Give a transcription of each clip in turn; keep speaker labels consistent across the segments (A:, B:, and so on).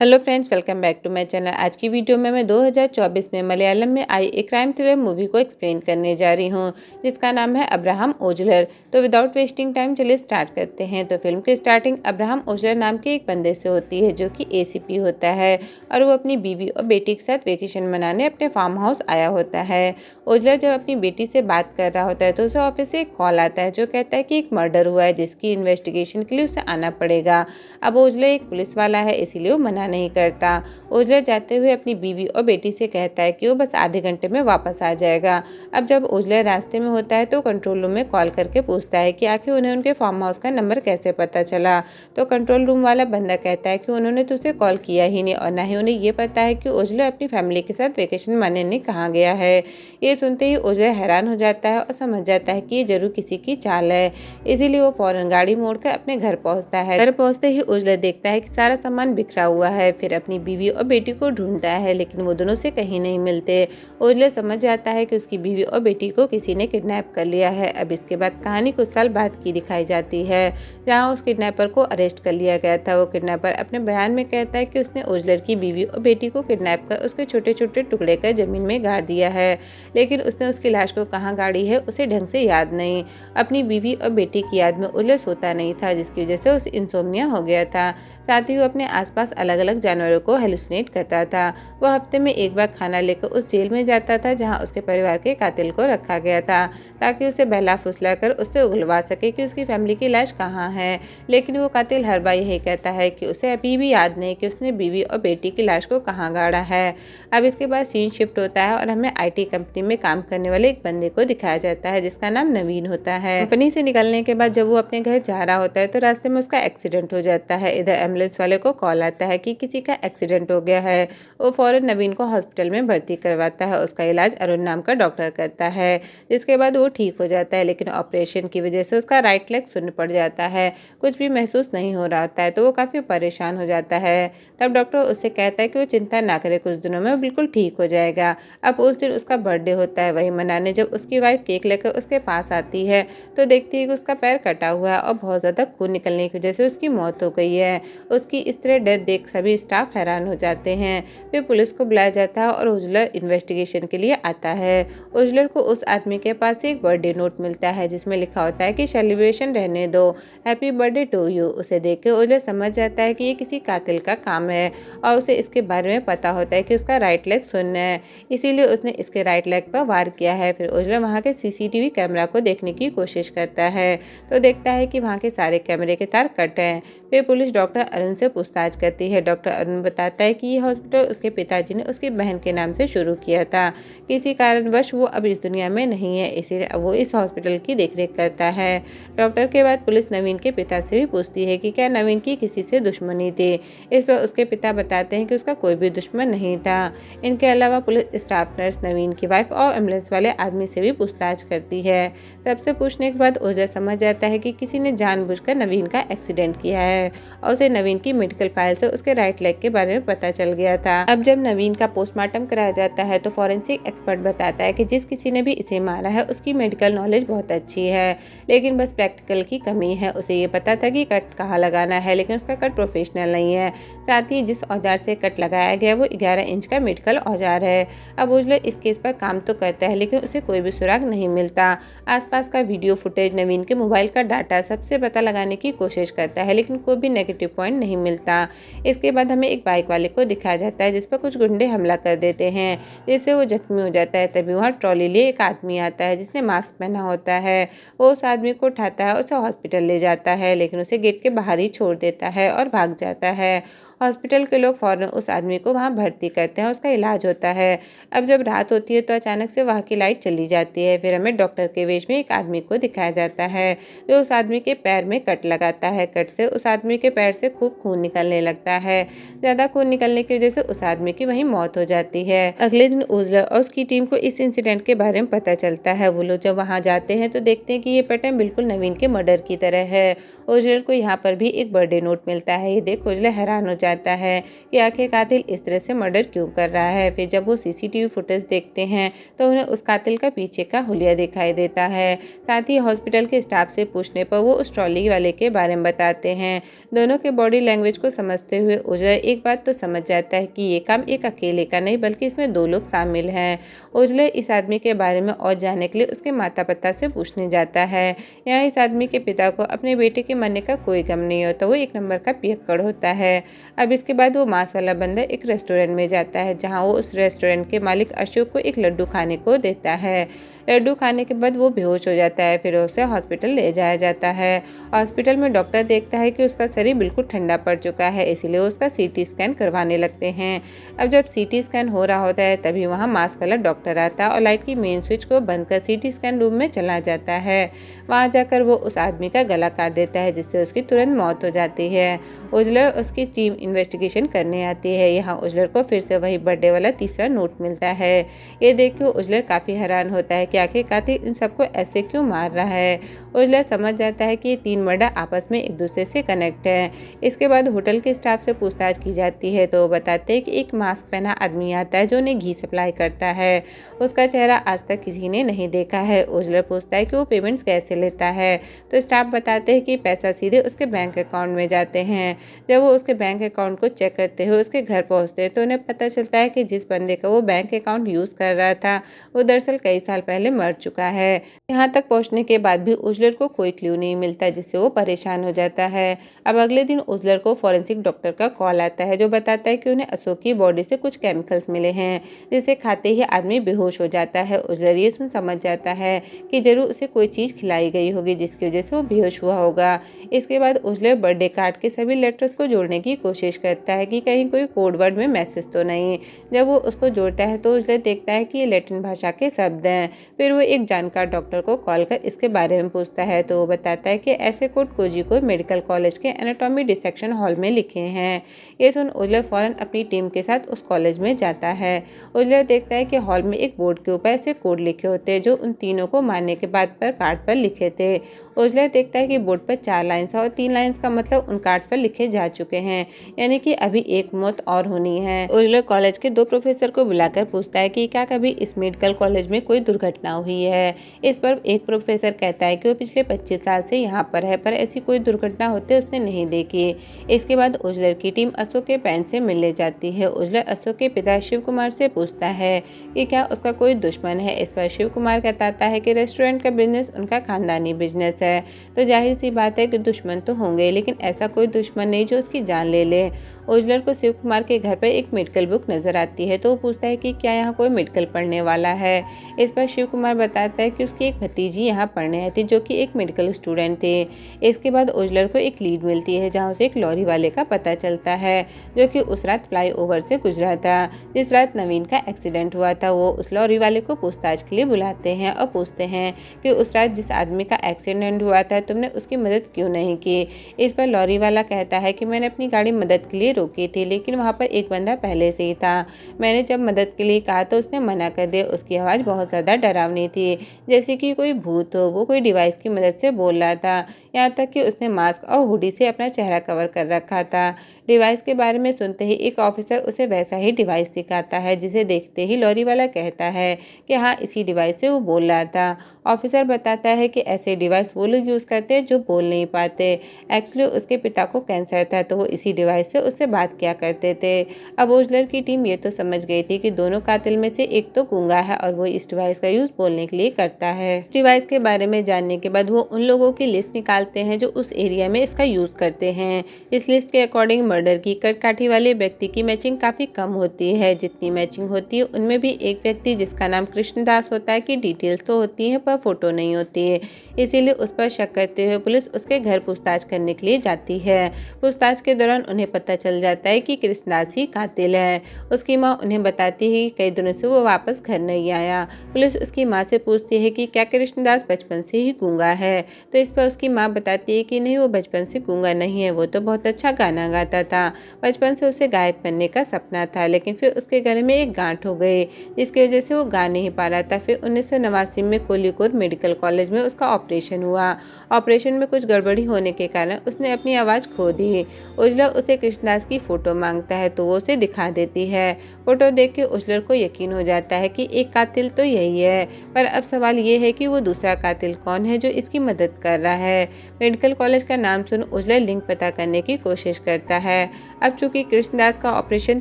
A: Hello friends, welcome back to my channel. आज की video में मैं 2024 में मलयालम में आई एक क्राइम थ्रिलर मूवी को एक्सप्लेन करने जा रही हूं, जिसका नाम है अब्राहम ओजलर। तो विदाउट वेस्टिंग टाइम चलिए स्टार्ट करते हैं। तो फिल्म की स्टार्टिंग अब्राहम ओजलर नाम के एक बंदे से होती है, जो कि एसीपी होता है और वो अपनी बीवी और बेटी के साथ वेकेशन मनाने अपने फार्म हाउस आया होता है। ओजलर जब अपनी बेटी से बात कर रहा होता है तो उसे ऑफिस से एक कॉल आता है, जो कहता है कि एक मर्डर हुआ है, जिसकी इन्वेस्टिगेशन के लिए उसे आना पड़ेगा। अब ओजलर एक पुलिस वाला है, इसीलिए वो मना नहीं करता। ओजलर जाते हुए अपनी बीवी और बेटी से कहता है कि वो बस आधे घंटे में वापस आ जाएगा। अब जब ओजलर रास्ते में होता है तो कंट्रोल रूम में कॉल करके पूछता है कि आखिर उन्हें उनके फार्म हाउस का नंबर कैसे पता चला। तो कंट्रोल रूम वाला बंदा कहता है कि उन्होंने तो उसे कॉल किया ही नहीं और ना ही उन्हें ये पता है कि ओजलर अपनी फैमिली के साथ वेकेशन मनाने कहाँ गया है। ये सुनते ही ओजलर हैरान हो जाता है और समझ जाता है कि ये जरूर किसी की चाल है। इसीलिए वो फौरन गाड़ी मोड़कर अपने घर पहुंचता है। घर पहुंचते ही ओजलर देखता है कि सारा सामान बिखरा हुआ है। फिर अपनी बीवी और बेटी को ढूंढता है, लेकिन वो दोनों से कहीं नहीं मिलते। ओजलर समझ जाता है कि उसकी बीवी और बेटी को किसी ने किडनैप कर लिया है। अब इसके बाद कहानी कुछ साल बाद की दिखाई जाती है, जहाँ उस किडनैपर को अरेस्ट कर लिया गया था। वो किडनैपर अपने बयान में कहता है कि उसने ओजलर की बीवी और बेटी को किडनैप कर उसके छोटे छोटे टुकड़े कर जमीन में गाड़ दिया है, लेकिन उसने उसकी लाश को कहाँ गाड़ी है उसे ढंग से याद नहीं। अपनी बीवी और बेटी की याद में ओजलर सोता नहीं था, जिसकी वजह से उसे इंसोम्निया हो गया था। साथ ही वो अपने आसपास अलग अलग जानवरों को हेलुसिनेट करता था। वो हफ्ते में एक बार खाना लेकर उस जेल में जाता था जहां उसके परिवार के कातिल को रखा गया था, ताकि उसे बहला फुसला कर उससे उगलवा सके कि उसकी फैमिली की लाश कहाँ है। लेकिन वो कातिल हर बार यही कहता है कि उसे अभी भी याद नहीं कि उसने बीवी और बेटी की लाश को कहाँ गाड़ा है। अब इसके बाद सीन शिफ्ट होता है और हमें आईटी कंपनी में काम करने वाले एक बंदे को दिखाया जाता है, जिसका नाम नवीन होता है। कंपनी से निकलने के बाद जब वो अपने घर जा रहा होता है तो रास्ते में उसका एक्सीडेंट हो जाता है। इधर एम्बुलेंस वाले को कॉल आता है कि किसी का एक्सीडेंट हो गया है। वो फौरन नवीन को हॉस्पिटल में भर्ती करवाता है। उसका इलाज अरुण नाम का डॉक्टर करता है, जिसके बाद वो ठीक हो जाता है। लेकिन ऑपरेशन की वजह से उसका राइट लेग शून्य पड़ जाता है, कुछ भी महसूस नहीं हो रहा होता है। तो वो काफ़ी परेशान हो जाता है। तब डॉक्टर उससे कहता है कि वो चिंता ना करे, कुछ दिनों में वो बिल्कुल ठीक हो जाएगा। अब उस दिन उसका बर्थडे होता है। वही मनाने जब उसकी वाइफ केक लेकर उसके पास आती है तो देखती है कि उसका पैर कटा हुआ है और बहुत ज़्यादा खून निकलने की वजह से उसकी मौत हो गई है। उसकी इस तरह डेथ देख सभी स्टाफ हैरान हो जाते हैं। फिर पुलिस को बुलाया जाता है और ओजलर इन्वेस्टिगेशन के लिए आता है। ओजलर को उस आदमी के पास से एक बर्थडे नोट मिलता है, जिसमें लिखा होता है कि सेलिब्रेशन रहने दो, हैप्पी बर्थडे टू यू। उसे देख के ओजलर समझ जाता है कि ये किसी कातिल का काम है और उसे इसके बारे में पता होता है कि उसका राइट लेग शून्य है, इसीलिए उसने इसके राइट लेग पर वार किया है। फिर ओजलर वहाँ के सीसीटीवी कैमरा को देखने की कोशिश करता है तो देखता है कि वहाँ के सारे कैमरे के तार कट हैं। फिर पुलिस डॉक्टर अरुण से पूछताछ करती है। डॉक्टर अरुण बताता है कि ये हॉस्पिटल उसके पिताजी ने उसकी बहन के नाम से शुरू किया था। किसी कारणवश वो अब इस दुनिया में नहीं है, इसीलिए अब वो इस हॉस्पिटल की देखरेख करता है। डॉक्टर के बाद पुलिस नवीन के पिता से भी पूछती है कि क्या नवीन की किसी से दुश्मनी थी। इस पर उसके पिता बताते हैं कि उसका कोई भी दुश्मन नहीं था। इनके अलावा पुलिस स्टाफ नर्स नवीन की वाइफ और एम्बुलेंस वाले आदमी से भी पूछताछ करती है। सबसे पूछने के बाद ओजलर समझ जाता है कि किसी ने जानबूझकर नवीन का एक्सीडेंट किया है और उसे नवीन की मेडिकल फाइल से उसके राइट लेग के बारे में पता चल गया था। अब जब नवीन का पोस्टमार्टम कराया जाता है तो फॉरेंसिक एक्सपर्ट बताता है कि जिस किसी ने भी इसे मारा है उसकी मेडिकल नॉलेज बहुत अच्छी है, लेकिन बस प्रैक्टिकल की कमी है। उसे ये पता था कि कट कहाँ लगाना है, लेकिन उसका कट प्रोफेशनल नहीं है। साथ ही जिस औजार से कट लगाया गया वो 11 इंच का मेडिकल औजार है। अब ओजलर इस केस पर काम तो करता है, लेकिन उसे कोई भी सुराग नहीं मिलता। आसपास का वीडियो फुटेज, नवीन के मोबाइल का डाटा, सबसे पता लगाने की कोशिश करता है, लेकिन कोई भी नेगेटिव पॉइंट नहीं मिलता। इसके बाद हमें एक बाइक वाले को दिखाया जाता है, जिस पर कुछ गुंडे हमला कर देते हैं, जिससे वो जख्मी हो जाता है। तभी वहाँ ट्रॉली लिए एक आदमी आता है जिसने मास्क पहना होता है। वो उस आदमी को उठाता है, उसे हॉस्पिटल ले जाता है, लेकिन उसे गेट के बाहर ही छोड़ देता है और भाग जाता है। हॉस्पिटल के लोग फौरन उस आदमी को वहाँ भर्ती करते हैं, उसका इलाज होता है। अब जब रात होती है तो अचानक से वहाँ की लाइट चली जाती है। फिर हमें डॉक्टर के वेश में एक आदमी को दिखाया जाता है, जो उस आदमी के पैर में कट लगाता है। कट से उस आदमी के पैर से खूब खून निकलने लगता है। ज़्यादा खून निकलने की वजह से उस आदमी की वहीं मौत हो जाती है। अगले दिन ओजलर और उसकी टीम को इस इंसिडेंट के बारे में पता चलता है। वो लोग जब वहाँ जाते हैं तो देखते हैं कि ये पैटर्न बिल्कुल नवीन के मर्डर की तरह है। ओजलर को यहाँ पर भी एक बर्थडे नोट मिलता है। ये देख ओजलर हैरान हो जाता जाता है कि आखिर कातिल इस तरह से मर्डर क्यों कर रहा है। फिर जब वो सीसीटीवी फुटेज देखते हैं तो उन्हें उस कातिल का पीछे का हुलिया दिखाई देता है। साथ ही हॉस्पिटल के स्टाफ से पूछने पर वो उस ट्रॉली वाले के बारे में बताते हैं। दोनों के बॉडी लैंग्वेज को समझते हुए उजलर एक बात तो समझ जाता है कि ये काम एक अकेले का नहीं बल्कि इसमें 2 लोग शामिल हैं। उजलर इस आदमी के बारे में और जानने के लिए उसके माता पिता से पूछने जाता है। यहाँ इस आदमी के पिता को अपने बेटे के मरने का कोई गम नहीं होता, वो एक नंबर का पियक्कड़ होता है। अब इसके बाद वो मांस वाला बंदा एक रेस्टोरेंट में जाता है, जहाँ वो उस रेस्टोरेंट के मालिक अशोक को एक लड्डू खाने को देता है। लड्डू खाने के बाद वो बेहोश हो जाता है, फिर उसे हॉस्पिटल ले जाया जाता है। हॉस्पिटल में डॉक्टर देखता है कि उसका शरीर बिल्कुल ठंडा पड़ चुका है, इसीलिए उसका सीटी स्कैन करवाने लगते हैं। अब जब सीटी स्कैन हो रहा होता है तभी वहाँ मास्क वाला डॉक्टर आता है और लाइट की मेन स्विच को बंद कर सीटी स्कैन रूम में चला जाता है। वहाँ जाकर वो उस आदमी का गला काट देता है, जिससे उसकी तुरंत मौत हो जाती है। उजलर उसकी टीम इन्वेस्टिगेशन करने आती है। यहाँ उजलर को फिर से वही बर्थडे वाला तीसरा नोट मिलता है। ये देख के उजलर काफ़ी हैरान होता है कि आखिर कातिल इन सबको ऐसे क्यों मार रहा है। उजलर समझ जाता है कि ये 3 मर्डर आपस में एक दूसरे से कनेक्ट हैं। इसके बाद होटल के स्टाफ से पूछताछ की जाती है तो वो बताते हैं कि एक मास्क पहना आदमी आता है जो उन्हें घी सप्लाई करता है। उसका चेहरा आज तक किसी ने नहीं देखा है। उजलर पूछता है कि वो पेमेंट्स कैसे लेता है तो स्टाफ बताते हैं कि पैसा सीधे उसके बैंक अकाउंट में जाते हैं। जब वो उसके बैंक अकाउंट को चेक करते हुए उसके घर पहुंचते हैं तो उन्हें पता चलता है कि जिस बंदे का वो बैंक अकाउंट यूज़ कर रहा था वो दरअसल कई साल पहले मर चुका है। यहाँ तक पहुँचने के बाद भी उजलर को कोई क्लू नहीं मिलता, जिससे वो परेशान हो जाता है। अब अगले दिन उजलर को फॉरेंसिक डॉक्टर का कॉल आता है जो बताता है कि उन्हें अशोक की बॉडी से कुछ केमिकल्स मिले हैं, जिसे खाते ही आदमी बेहोश हो जाता है। उजलर ये सुन समझ जाता है कि जरूर उसे कोई चीज़ खिलाई गई होगी जिसकी वजह से वो बेहोश हुआ होगा। इसके बाद उजलर बर्थडे कार्ड के सभी लेटर्स को जोड़ने की कोशिश करता है कि कहीं कोई कोड वर्ड में मैसेज तो नहीं। जब वो उसको जोड़ता है तो उजलर देखता है कि ये लैटिन भाषा के शब्द हैं। फिर वो एक जानकार डॉक्टर को कॉल कर इसके बारे में पूछता है तो वो बताता है कि ऐसे कोड कोझिकोड मेडिकल कॉलेज के एनाटॉमी डिसेक्शन हॉल में लिखे हैं। ये सुन उजलर फौरन अपनी टीम के साथ उस कॉलेज में जाता है। उजलर देखता है कि हॉल में एक बोर्ड के ऊपर ऐसे कोड लिखे होते हैं जो उन तीनों को मारने के बाद पर कार्ड पर लिखे थे। उजलर देखता है कि बोर्ड पर 4 लाइन्स है और 3 लाइन्स का मतलब उन कार्ड्स पर लिखे जा चुके हैं, यानी कि अभी एक मौत और होनी है। उजलर कॉलेज के 2 प्रोफेसर को बुलाकर पूछता है कि क्या कभी इस मेडिकल कॉलेज में कोई दुर्घटना हुई है। इस पर एक प्रोफेसर कहता है कि वो पिछले 25 साल से यहाँ पर है, पर ऐसी कोई दुर्घटना होते उसने नहीं देखी। इसके बाद उजलर की टीम अशोक के पैन से मिलने जाती है। उजलर अशोक के पिता शिव कुमार से पूछता है कि क्या उसका कोई दुश्मन है। इस पर शिव कुमार बताता है कि रेस्टोरेंट का बिजनेस उनका खानदानी बिजनेस है, तो जाहिर सी बात है कि दुश्मन तो होंगे, लेकिन ऐसा कोई दुश्मन नहीं जो उसकी जान ले ले। उजलर को शिव कुमार के घर पर एक मेडिकल बुक नजर आती है तो वो पूछता है कि क्या यहाँ कोई मेडिकल पढ़ने वाला है। इस पर शिव कुमार बताता है कि उसकी एक भतीजी यहाँ पढ़ने आई थी जो कि एक मेडिकल स्टूडेंट थी। इसके बाद उजलर को एक लीड मिलती है जहाँ उसे एक लॉरी वाले का पता चलता है जो कि उस रात फ्लाईओवर से गुजरा था जिस रात नवीन का एक्सीडेंट हुआ था। वो उस लॉरी वाले को पूछताछ के लिए बुलाते हैं और पूछते हैं कि उस रात जिस आदमी का एक्सीडेंट हुआ था तुमने उसकी मदद क्यों नहीं की। इस पर लॉरी वाला कहता है कि मैंने अपनी गाड़ी मदद के लिए रोकी थी, लेकिन वहाँ पर एक बंदा पहले से ही था। मैंने जब मदद के लिए कहा तो उसने मना कर दिया। उसकी आवाज़ बहुत ज़्यादा डरावनी थी, जैसे कि कोई भूत हो। वो कोई डिवाइस की मदद से बोल रहा था, यहाँ तक कि उसने मास्क और हुडी से अपना चेहरा कवर कर रखा था। डिवाइस के बारे में सुनते ही एक ऑफिसर उसे वैसा ही डिवाइस दिखाता है, जिसे देखते ही लॉरी वाला कहता है कि हाँ, इसी डिवाइस से वो बोल रहा था। ऑफिसर बताता है कि ऐसे डिवाइस वो लोग यूज़ करते हैं जो बोल नहीं पाते। एक्चुअली उसके पिता को कैंसर था तो वो इसी डिवाइस से उससे बात किया करते थे। अब ओजलर की टीम ये तो समझ गई थी कि दोनों कातिल में से एक तो गूंगा है और वो इस डिवाइस का यूज़ बोलने के लिए करता है। डिवाइस के बारे में जानने के बाद वो उन लोगों की लिस्ट निकालते हैं जो उस एरिया में इसका यूज़ करते हैं। इस लिस्ट के अकॉर्डिंग मर्डर की कटकाठी वाले व्यक्ति की मैचिंग काफ़ी कम होती है। जितनी मैचिंग होती है उनमें भी एक व्यक्ति जिसका नाम कृष्णदास होता है कि डिटेल्स तो होती है पर फोटो नहीं होती है, इसीलिए उस पर शक करते हुए पुलिस उसके घर पूछताछ करने के लिए जाती है। पूछताछ के दौरान उन्हें पता चल जाता है कि कृष्णदास ही कातिल है। उसकी माँ उन्हें बताती है कि कई दिनों से वो वापस घर नहीं आया। पुलिस उसकी माँ से पूछती है कि क्या कृष्णदास बचपन से ही गूंगा है, तो इस पर उसकी माँ बताती है कि नहीं, वो बचपन से गूंगा नहीं है, वो तो बहुत अच्छा गाना गाता था। बचपन से उसे गायक बनने का सपना था, लेकिन फिर उसके गले में एक गांठ हो गई, जिसकी वजह से वो गा नहीं पा रहा था। फिर 1989 में कोलिकोर मेडिकल कॉलेज में उसका ऑपरेशन हुआ। ऑपरेशन में कुछ गड़बड़ी होने के कारण उसने अपनी आवाज़ खो दी। ओजलर उसे कृष्णदास की फ़ोटो मांगता है तो वो उसे दिखा देती है। फ़ोटो देख के ओजलर को यकीन हो जाता है कि एक कातिल तो यही है, पर अब सवाल ये है कि वो दूसरा कातिल कौन है जो इसकी मदद कर रहा है। मेडिकल कॉलेज का नाम सुन ओजलर लिंक पता करने की कोशिश करता है। अब चूंकि कृष्णदास का ऑपरेशन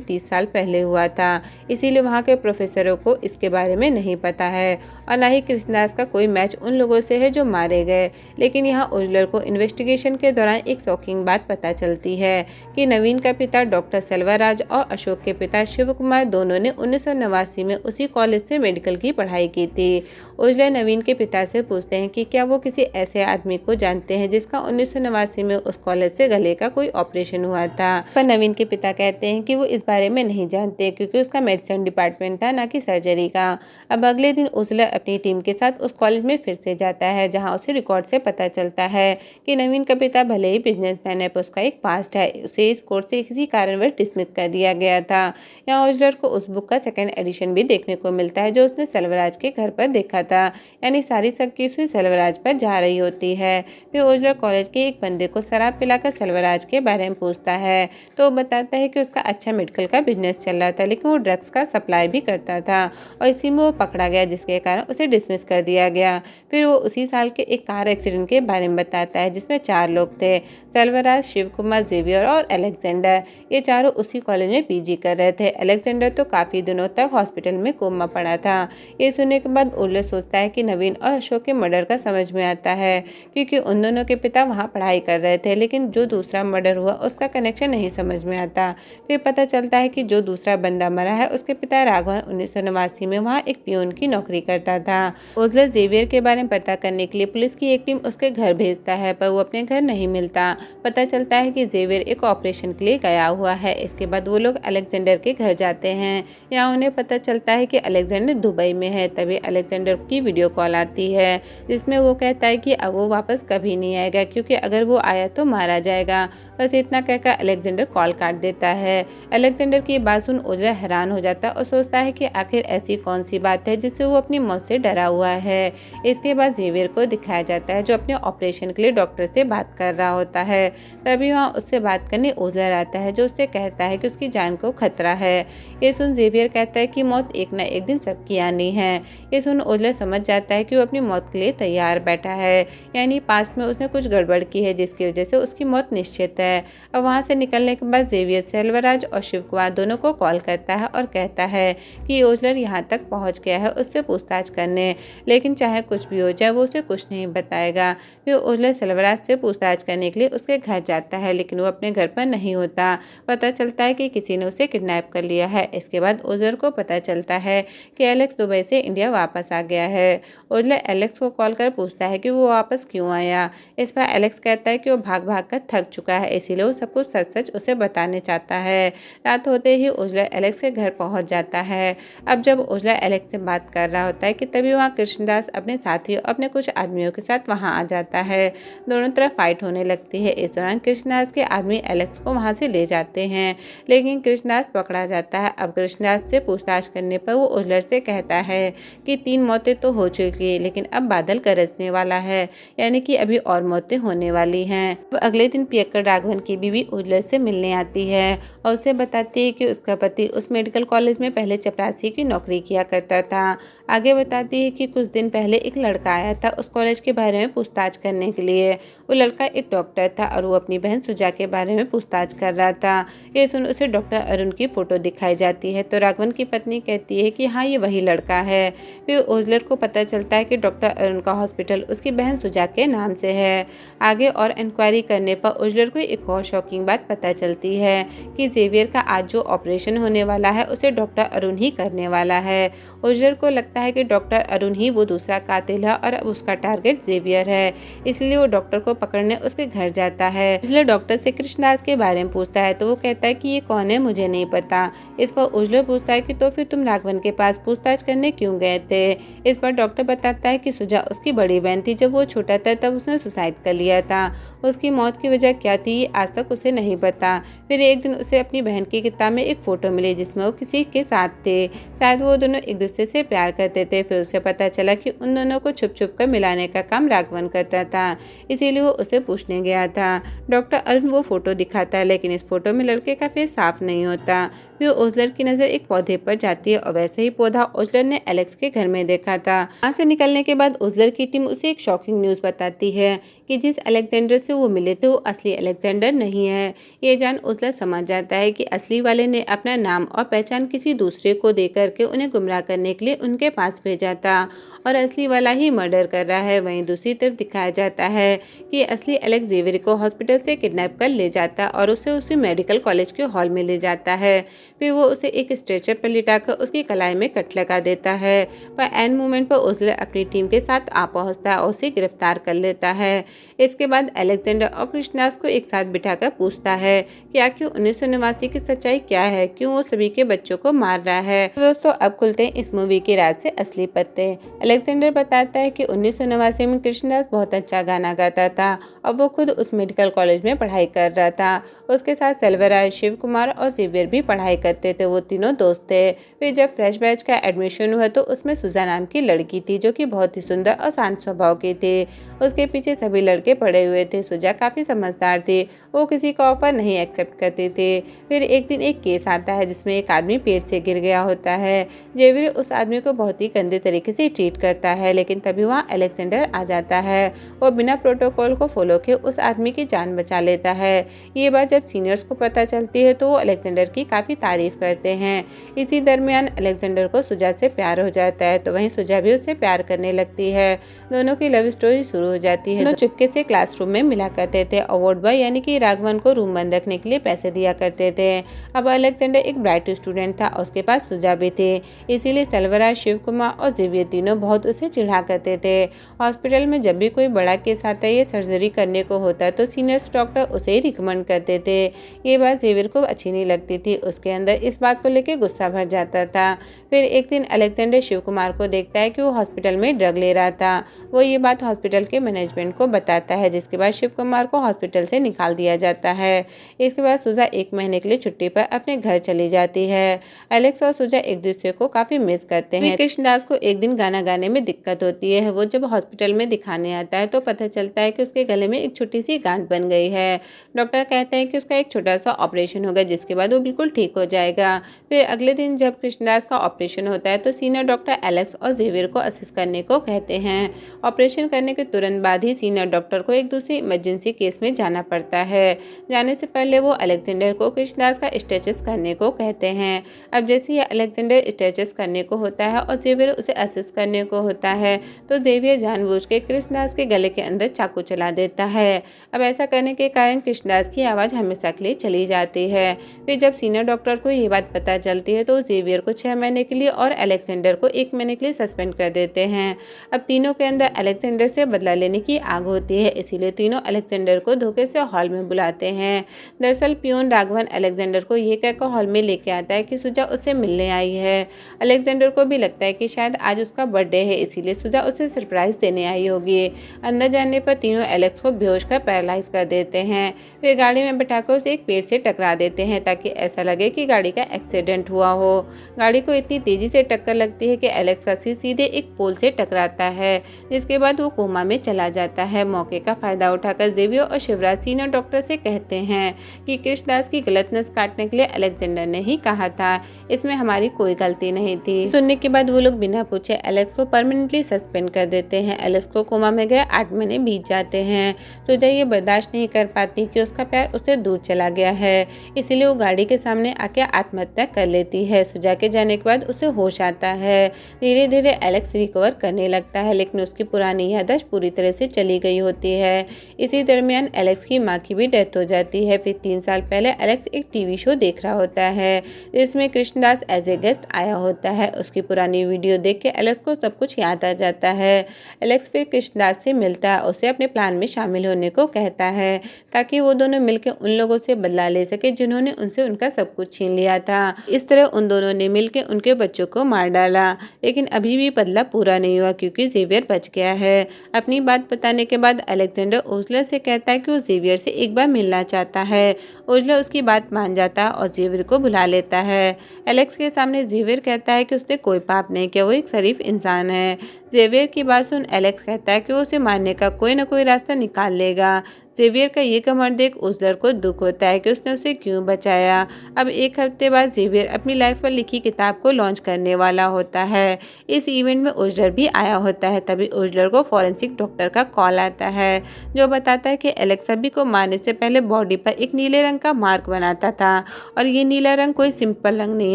A: 30 साल पहले हुआ था, इसीलिए वहाँ के प्रोफेसरों को इसके बारे में नहीं पता है और ना ही कृष्णदास का कोई मैच उन लोगों से है जो मारे गए। लेकिन यहाँ ओजलर को इन्वेस्टिगेशन के दौरान एक शॉकिंग बात पता चलती है कि नवीन का पिता डॉक्टर सेल्वराज और अशोक के पिता शिव कुमार दोनों ने 1989 में उसी कॉलेज से मेडिकल की पढ़ाई की थी। ओजलर नवीन के पिता से पूछते हैं कि क्या वो किसी ऐसे आदमी को जानते हैं जिसका 1989 में उस कॉलेज से गले का कोई ऑपरेशन हुआ था। पर नवीन के पिता कहते हैं कि वो इस बारे में नहीं जानते, क्योंकि उसका मेडिसिन डिपार्टमेंट था, ना कि सर्जरी का। अब अगले दिन ओजलर अपनी टीम के साथ उस कॉलेज में फिर से जाता है, जहाँ उसे रिकॉर्ड से पता चलता है कि नवीन का पिता भले ही बिजनेसमैन है, पर उसका एक पास्ट है। उसे इस कोर्स से किसी कारणवश डिसमिस कर दिया गया था। यहाँ ओजलर को उस बुक का सेकंड एडिशन भी देखने को मिलता है जो उसने सेल्वराज के घर पर देखा था। यानी सारी सबकी सुई सेल्वराज पर जा रही होती है। फिर ओजलर कॉलेज के एक बंदे को शराब पिलाकर सेल्वराज के बारे में पूछता है, तो वो बताता है कि उसका अच्छा मेडिकल का बिजनेस चल रहा था, लेकिन वो ड्रग्स का सप्लाई भी करता था और इसी में वो पकड़ा गया, जिसके कारण उसे डिसमिस कर दिया गया। फिर वो उसी साल के एक कार एक्सीडेंट के बारे में बताता है जिसमें 4 लोग थे, सेल्वराज, शिव कुमार, जेवियर और अलेक्जेंडर। ये चारों उसी कॉलेज में पीजी कर रहे थे। अलेक्जेंडर तो काफ़ी दिनों तक हॉस्पिटल में कोमा पड़ा था। ये सुनने के बाद ओजलर सोचता है कि नवीन और अशोक के मर्डर का समझ में आता है, क्योंकि उन दोनों के पिता वहाँ पढ़ाई कर रहे थे, लेकिन जो दूसरा मर्डर हुआ उसका कनेक्शन नहीं समझ में आता। फिर पता चलता है कि जो दूसरा बंदा मरा है उसके पिता राघवन 1989 में वहाँ एक पियोन की नौकरी करता था। ओजलर जेवियर के बारे में पता करने के लिए पुलिस की एक टीम उसके घर भेजता है, पर वो अपने घर नहीं मिलता। पता चलता है कि जेवियर एक ऑपरेशन के लिए गया हुआ है। इसके बाद वो लोग अलेक्जेंडर के घर जाते हैं। यहाँ उन्हें पता चलता है कि अलेक्जेंडर दुबई में है। तभी अलेक्जेंडर की वीडियो कॉल आती है, जिसमें वो कहता है कि अब वो वापस कभी नहीं आएगा, क्योंकि अगर वो आया तो मारा जाएगा। बस इतना कहकर अलेक्जेंडर कॉल काट देता है। अलेक्जेंडर की बात सुन ओजलर हैरान हो जाता है और सोचता है कि आखिर ऐसी कौन सी बात है जिससे वो अपनी मौत से डरा हुआ है। इसके बाद जेवियर को दिखाया जाता है, जो अपने ऑपरेशन के लिए डॉक्टर से बात कर रहा होता है। तभी वहाँ उससे बात करने ओजलर आता है, जो उससे कहता है कि उसकी जान को खतरा है। ये सुन जेवियर कहता है कि मौत एक न एक दिन सबकी आनी है। ये सुन ओजलर समझ जाता है कि वो अपनी मौत के लिए तैयार बैठा है, यानी पास्ट में उसने कुछ गड़बड़ की है जिसकी वजह से उसकी मौत निश्चित है। अब वहाँ से निकलने के बाद जेवियर सेल्वराज और शिव कुमार दोनों को कॉल करता है और कहता है कि ओजलर यहाँ तक पहुँच गया है उससे पूछताछ करने, लेकिन चाहे कुछ भी हो जाए वो उसे कुछ नहीं बताएगा। फिर ओजलर सेल्वराज से पूछताछ करने के लिए उसके घर जाता है, लेकिन वो अपने घर पर नहीं होता। पता चलता है कि किसी ने उसे किडनैप कर लिया है। इसके बाद ओजलर को पता चलता है कि एलेक्स दुबई से इंडिया वापस आ गया है। ओजलर एलेक्स को कॉल कर पूछता है कि वो वापस क्यों आया। इस पर एलेक्स कहता है कि वो भाग भाग कर थक चुका है, इसीलिए वो सब कुछ सच सच उसे बताने चाहता है। रात होते ही ओजलर एलेक्स के घर पहुंच जाता है। अब जब ओजलर एलेक्स से बात कर रहा होता है कि तभी वहाँ कृष्णदास अपने साथी और अपने कुछ आदमियों के साथ वहाँ आ जाता है। दोनों तरफ फाइट होने लगती है। इस दौरान कृष्णदास के आदमी एलेक्स को वहाँ से ले जाते हैं, लेकिन कृष्णदास पकड़ा जाता है। अब कृष्णदास से पूछताछ करने पर वो ओजलर से कहता है कि 3 मौतें तो हो चुकी है, लेकिन अब बादल गरजने वाला है, यानी कि अभी और मौतें होने वाली हैं। अब अगले दिन पियक्कड़ राघवन की बीवी ओजलर से मिलने आती है और उसे बताती है कि उसका पति उस मेडिकल कॉलेज में पहले चपरासी की नौकरी किया करता था। आगे बताती है कि कुछ दिन पहले एक लड़का आया था उस कॉलेज के बारे में पूछताछ करने के लिए। वो लड़का एक डॉक्टर था और वो अपनी बहन सुजा के बारे में पूछताछ कर रहा था। ये सुन उसे डॉक्टर अरुण की फोटो दिखाई जाती है, तो राघवन की पत्नी कहती है कि हाँ, ये वही लड़का है। फिर ओजलर को पता चलता है कि डॉक्टर अरुण का हॉस्पिटल उसकी बहन सुजा के नाम से है। आगे और इंक्वायरी करने पर ओजलर को एक और शॉकिंग बात पता चलती है कि जेवियर का आज जो ऑपरेशन होने वाला है उसे डॉक्टर अरुण ही करने वाला है। ओजलर को लगता है कि डॉक्टर अरुण ही वो दूसरा कातिल है और अब उसका टारगेट जेवियर है, इसलिए वो डॉक्टर को पकड़ने उसके घर जाता है। ओजलर डॉक्टर से कृष्णदास के बारे में पूछता है, तो वो कहता है कि ये कौन है मुझे नहीं पता। इस पर ओजलर पूछता है कि तो फिर तुम राघवन के पास पूछताछ करने क्यों गए थे। इस पर डॉक्टर बताता है कि सुजा उसकी बड़ी बहन थी। जब वो छोटा था तब उसने सुसाइड कर लिया था। उसकी मौत की वजह क्या थी आज तक उसे नहीं नहीं पता। फिर एक दिन उसे अपनी बहन की किताब में एक फ़ोटो मिली जिसमें वो किसी के साथ थे। शायद वो दोनों एक दूसरे से प्यार करते थे। फिर उसे पता चला कि उन दोनों को छुप छुप कर मिलाने का काम राघवन करता था, इसीलिए वो उसे पूछने गया था। डॉक्टर अरुण वो फ़ोटो दिखाता है, लेकिन इस फ़ोटो में लड़के का फेस साफ नहीं होता। फिर ओजलर की नज़र एक पौधे पर जाती है और वैसे ही पौधा ओजलर ने एलेक्स के घर में देखा था। वहाँ से निकलने के बाद ओजलर की टीम उसे एक शॉकिंग न्यूज़ बताती है कि जिस अलेक्जेंडर से वो मिले थे वो असली अलेक्जेंडर नहीं है। ये जान ओजलर समझ जाता है कि असली वाले ने अपना नाम और पहचान किसी दूसरे को दे करके उन्हें गुमराह करने के लिए उनके पास भेजा था और असली वाला ही मर्डर कर रहा है। वहीं दूसरी तरफ दिखाया जाता है कि असली एलेक्स जेवियर को हॉस्पिटल से किडनैप कर ले जाता और उसे उसी मेडिकल कॉलेज के हॉल में ले जाता है। फिर वो उसे एक स्ट्रेचर पर लिटाकर उसकी कलाई में कट लगा देता है, पर एंड मोमेंट पर ओजलर अपनी टीम के साथ आ पहुंचता है और उसे गिरफ्तार कर लेता है। इसके बाद अलेक्जेंडर और कृष्णदास को एक साथ बिठाकर पूछता है कि आखिर 1989 की सच्चाई क्या है, क्यों वो सभी के बच्चों को मार रहा है। तो दोस्तों अब खुलते हैं इस मूवी के राज से असली पत्ते। अलेक्जेंडर बताता है कि 1989 में कृष्णदास बहुत अच्छा गाना गाता था और वो खुद उस मेडिकल कॉलेज में पढ़ाई कर रहा था। उसके साथ सेल्वराज, शिव कुमार और जेवियर भी पढ़ाई करते थे। वो तीनों दोस्त थे। फिर जब फ्रेश बैच का एडमिशन हुआ तो उसमें सुजा नाम की लड़की थी जो कि बहुत ही सुंदर और शांत स्वभाव की थी। उसके पीछे सभी लड़के पड़े हुए थे। सुजा काफ़ी समझदार थी, वो किसी का ऑफर नहीं एक्सेप्ट करती थी। फिर एक दिन एक केस आता है जिसमें एक आदमी पेड़ से गिर गया होता है। जेवियर उस आदमी को बहुत ही गंदे तरीके से ट्रीट करता है, लेकिन तभी वहाँ अलेक्जेंडर आ जाता है। वो बिना प्रोटोकॉल को फॉलो किए उस आदमी की जान बचा लेता है। ये बात जब सीनियर्स को पता चलती है तो वो अलेक्जेंडर की काफ़ी तारीफ करते हैं। इसी दरमियान अलेक्जेंडर को सुजा से प्यार हो जाता है, तो वहीं सुजा भी उससे प्यार करने लगती है। दोनों की लव स्टोरी शुरू हो जाती है। दोनों चुपके से क्लासरूम में मिला करते थे और वार्ड बॉय यानी कि राघवन को रूम बंद रखने के लिए पैसे दिया करते थे। अब अलेक्जेंडर एक ब्राइट स्टूडेंट था और उसके पास सुजा भी थे, इसीलिए सेल्वराज, शिव कुमार और जेवियर तीनों बहुत उसे चिढ़ा करते थे। हॉस्पिटल में जब भी कोई बड़ा केस आता है या सर्जरी करने को होता है तो सीनियर्स डॉक्टर उसे ही रिकमेंड करते थे। ये बात जेवियर को अच्छी नहीं लगती थी। उसके अंदर इस बात को लेकर गुस्सा भर जाता था। फिर एक दिन अलेक्जेंडर शिव कुमार को देखता है कि वो हॉस्पिटल में ड्रग ले रहा था। वो ये बात हॉस्पिटल के मैनेजमेंट को बताता है, जिसके बाद शिव कुमार को हॉस्पिटल से निकाल दिया जाता है। इसके बाद सुजा 1 महीने के लिए छुट्टी पर अपने घर चली जाती है। एलेक्स और सुजा एक दूसरे को काफ़ी मिस करते हैं। कृष्णदास को एक दिन गाना गाने में दिक्कत होती है। वो जब हॉस्पिटल में दिखाने आता है तो पता चलता है कि उसके गले में एक छोटी सी गांठ बन गई है। डॉक्टर कहता है कि उसका एक छोटा सा ऑपरेशन होगा जिसके बाद वो बिल्कुल ठीक हो जाएगा। फिर अगले दिन जब कृष्णदास का ऑपरेशन होता है तो सीनियर डॉक्टर एलेक्स और जेवियर को असिस्ट करने को कहते हैं। ऑपरेशन करने के तुरंत बाद ही सीनियर डॉक्टर को एक दूसरी इमरजेंसी केस में जाना पड़ता है। जाने से पहले वो अलेक्जेंडर को कृष्णदास का स्ट्रेचेस करने को कहते हैं। अब जैसे ही अलेक्जेंडर स्ट्रेचेस करने को होता है और जेवियर उसे असिस्ट करने को होता है तो जेवियर जानबूझ के कृष्णदास के गले के अंदर चाकू चला देता है। अब ऐसा करने के कारण कृष्णदास की आवाज़ हमेशा के लिए चली जाती है। फिर जब सीनियर डॉक्टर को ये बात पता चलती है तो जेवियर को 6 महीने के लिए और अलेक्जेंडर को 1 महीने के लिए सस्पेंड कर देते हैं। अब तीनों के अंदर अलेक्जेंडर से बदला लेने की आग होती है, इसीलिए तीनों अलेक्जेंडर को धोखे से हॉल में बुलाते हैं। दरअसल पियोन राघवन अलेक्जेंडर को ये कहकर हॉल में लेके आता है कि सुजा उससे मिलने आई है। अलेक्जेंडर को भी लगता है कि शायद आज उसका बर्थडे है, इसीलिए सुजा उसे सरप्राइज देने आई होगी। अंदर जाने पर तीनों एलेक्स को बेहोश कर पैरालाइज कर देते हैं। वे गाड़ी में बैठाकर उसे एक पेड़ से टकरा देते हैं ताकि ऐसा लगे कि गाड़ी का एक्सीडेंट हुआ हो। गाड़ी को इतनी तेजी से टक्कर लगती है कि एलेक्स का सिर सीधे एक पोल से टकराता है, जिसके बाद वो कोमा में चला जाता है। मौके का फायदा उठाकर जेवियर और शिवराज सीनियर डॉक्टर से कहते हैं कि कृष्णदास की गलत नस काटने के लिए अलेक्जेंडर ने ही कहा था, इसमें हमारी कोई गलती नहीं थी। सुनने के बाद वो लोग बिना पूछे एलेक्स को परमानेंटली सस्पेंड कर देते हैं। एलेक्स को कोमा में गए 8 महीने बीत जाते हैं। सुजा ये बर्दाश्त नहीं कर पाती कि उसका प्यार उससे दूर चला गया है, इसीलिए वो गाड़ी के सामने आके आत्महत्या कर लेती है। सुजा के जाने के बाद उसे होश आता है। धीरे धीरे एलेक्स रिकवर करने लगता है, लेकिन उसकी पुरानी याददाश्त पूरी तरह से चली गई होती है। इसी दरमियान एलेक्स की माँ की भी डेथ हो जाती है। फिर 3 साल पहले एलेक्स एक टीवी शो देख रहा होता है जिसमें कृष्णदास एज ए गेस्ट आया होता है। उसकी पुरानी वीडियो देख के एलेक्स को सब कुछ याद आ जाता है। एलेक्स फिर कृष्णदास से मिलता है, उसे अपने प्लान में शामिल होने को कहता है ताकि वो दोनों मिलकर उन लोगों से बदला ले सके जिन्होंने उनसे उनका सब कुछ छीन लिया था। इस तरह उन दोनों ने मिलकर उनके बच्चों को मार डाला, लेकिन अभी भी बदला पूरा नहीं हुआ क्योंकि जेवियर बच गया है। अपनी बात बताने के बाद अलेक्जेंडर ओजलर से कहता है कि वो जेवियर से एक बार मिलना चाहता है। ओजलर उसकी बात मान जाता है और जेवियर को बुला लेता है। एलेक्स के सामने जेवियर कहता है कि उसने कोई पाप नहीं किया, वो एक शरीफ इंसान है। जेवियर की बात सुन एलेक्स कहता है कि वो उसे मारने का कोई न कोई रास्ता निकाल लेगा। जेवियर का ये घमंड देख ओजलर को दुख होता है कि उसने उसे क्यों बचाया। अब एक हफ्ते बाद जेवियर अपनी लाइफ पर लिखी किताब को लॉन्च करने वाला होता है। इस इवेंट में ओजलर भी आया होता है। तभी ओजलर को फॉरेंसिक डॉक्टर का कॉल आता है, जो बताता है कि एलेक्स सभी को मारने से पहले बॉडी पर एक नीले रंग का मार्क बनाता था, और ये नीला रंग कोई सिंपल रंग नहीं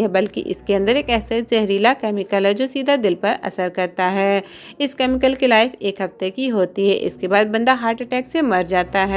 A: है, बल्कि इसके अंदर एक ऐसा जहरीला केमिकल है जो सीधा दिल पर असर करता है। इस केमिकल की लाइफ एक हफ्ते की होती है। इसके बाद बंदा हार्ट अटैक से मर जाता है।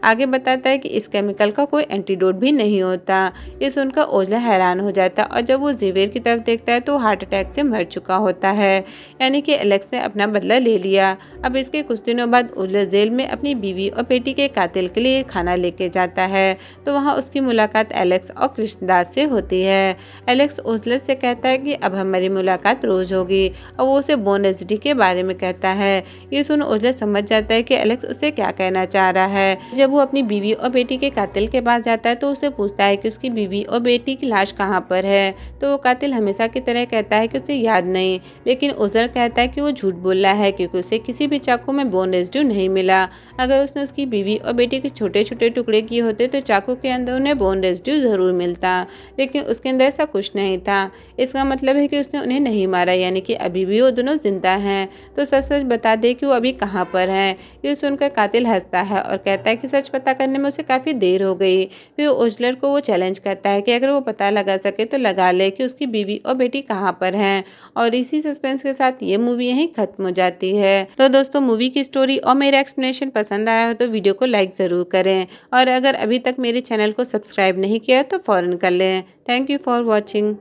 A: आगे बताता है कि इस केमिकल का कोई एंटीडोट भी नहीं होता। ये सुनकर ओजलर हैरान हो जाता है और जब वो जेवियर की तरफ देखता है तो हार्ट अटैक से मर चुका होता है, यानी कि एलेक्स ने अपना बदला ले लिया। अब इसके कुछ दिनों बाद ओजलर जेल में अपनी बीवी और बेटी के कातिल के लिए खाना लेके जाता है, तो वहाँ उसकी मुलाकात एलेक्स और कृष्णदास से होती है। एलेक्स ओजलर से कहता है कि अब हमारी मुलाकात रोज होगी, और वो उसे बोन रेसिडी के बारे में कहता है। ये सुन ओजलर समझ जाता है कि एलेक्स उसे क्या कहना चाह रहा है। जब वो अपनी बीवी और बेटी के कातिल के पास जाता है तो उसे पूछता है कि उसकी बीवी और बेटी की लाश कहाँ पर है, तो वो कातिल हमेशा की तरह कहता है कि उसे याद नहीं, लेकिन ओजलर कहता है कि वो झूठ बोल रहा है क्योंकि उसे किसी भी चाकू में बोन रेसिड्यू नहीं मिला। अगर उसने उसकी बीवी और बेटी के छोटे छोटे टुकड़े किए होते तो चाकू के अंदर उन्हें बोन रेसिड्यू जरूर मिलता, लेकिन उसके अंदर ऐसा कुछ नहीं था। इसका मतलब है कि उसने उन्हें नहीं मारा, यानी कि अभी भी वो दोनों जिंदा हैं। तो सच सच बता दे कि वो अभी कहाँ पर हैं। ये सुनकर कातिल हंसता है और कहता है कि सच पता करने में उसे काफ़ी देर हो गई। फिर ओजलर को वो चैलेंज करता है कि अगर वो पता लगा सके तो लगा ले कि उसकी बीवी और बेटी कहाँ पर हैं। और इसी सस्पेंस के साथ ये मूवी यहीं खत्म हो जाती है। तो दोस्तों, मूवी की स्टोरी और मेरा एक्सप्लेनेशन पसंद आया हो तो वीडियो को लाइक ज़रूर करें, और अगर अभी तक मेरे चैनल को सब्सक्राइब नहीं किया तो फ़ौरन कर लें। Thank you for watching.